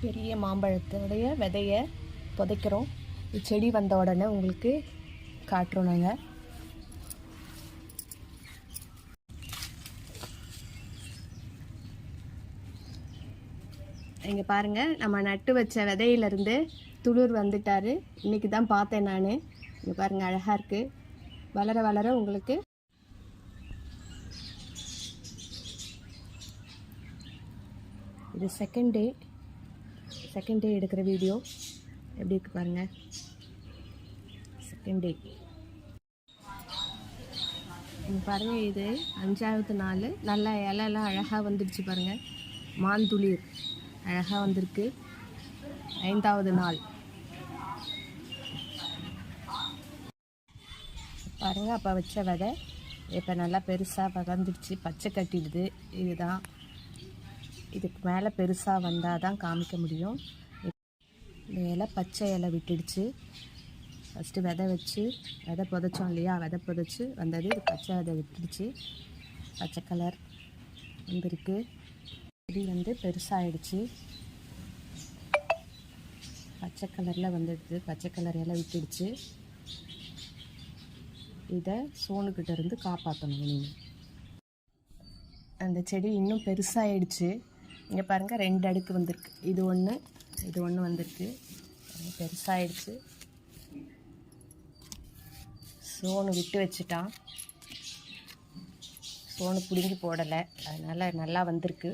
பெரிய மாம்பழத்தோடைய விதையை புதைக்கிறோம். செடி வந்த உடனே உங்களுக்கு காட்டுறோம் நாங்கள். இங்கே பாருங்கள், நம்ம நட்டு வச்ச விதையிலேருந்து துளிர் வந்துட்டார். இன்றைக்கி தான் பார்த்தேன் நான். இங்கே பாருங்கள், அழகாக இருக்குது. வளர வளர உங்களுக்கு இது செகண்ட் டே எடுக்கிற வீடியோ. எப்படி இருக்குது பாருங்கள், செகண்ட் டே. பாருங்கள், இது 5வது நாள். நல்லா இலையெல்லாம் அழகாக வந்துடுச்சு பாருங்கள். மாந்துளிர் அழகாக வந்திருக்கு. 5வது நாள் பாருங்கள். அப்போ வச்ச விதை இப்போ நல்லா பெருசாக வளர்ந்துடுச்சு, பச்சை கட்டிடுது. இதுதான், இதுக்கு மேலே பெருசாக வந்தால் தான் காமிக்க முடியும். இந்த இலை பச்சை இலை விட்டுடுச்சு. ஃபஸ்ட்டு விதை புதைச்சோம் இல்லையா, விதை புதைச்சி வந்தது. இது பச்சை விதை விட்டுடுச்சு, பச்சை கலர் வந்திருக்கு. செடி பெருசாகிடுச்சு, பச்சை கலரில் வந்துடுது. பச்சை கலர் இலை விட்டுடுச்சு. இதை சோனுக்கிட்ட இருந்து காப்பாற்றணும் நீங்கள். அந்த செடி இன்னும் பெருசாகிடுச்சு. இங்கே பாருங்கள், 2 அடுக்கு வந்திருக்கு. இது ஒன்று வந்திருக்கு. பெருசாகிடுச்சு. சோனு விட்டு வச்சுட்டான். சோனு பிடுங்கி போடலை, அதனால் நல்லா வந்திருக்கு.